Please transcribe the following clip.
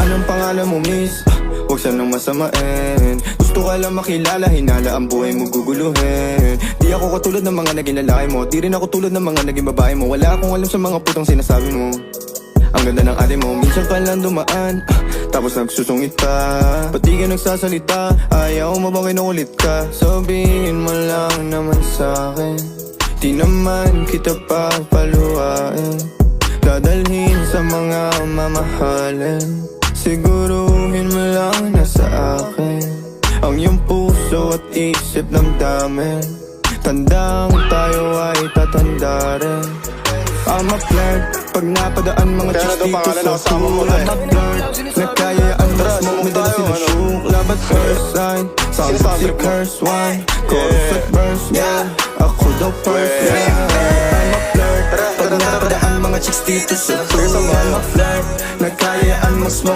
Anong pangalan mo, miss? Huwag sanang masamain. Gusto ka lang makilala, hinala ang buhay mo guguluhin. Di ako katulad ng mga naging lalaki mo, di rin ako tulad ng mga naging babae mo. Wala akong alam sa mga putang sinasabi mo. Ang ganda ng ate mo, minsan pa lang dumaan, tapos nagsusungit pa. Ba't di ka nagsasalita? Ayaw mo bang kinukulit ka? Sabihin mo lang naman sa'kin, di naman kita papaluhain. Dadalhin sa mga mamahalin. Siguruhin mo lang na sa akin ang iyong puso at isip damdamin. Tandang tayo ay tatanda rin. I'm a flirt, pag napadaan mga chicks dito sa pool. I'm a flirt, nagkayaan mas smoke, may dala sila shook. Love at first sight, sound si curse one. Chorus at verse, yeah, ako daw first, yeah. I'm a flirt, pag napadaan mga chicks dito sa pool. I'm a flirt, nagkayaan mas smoke.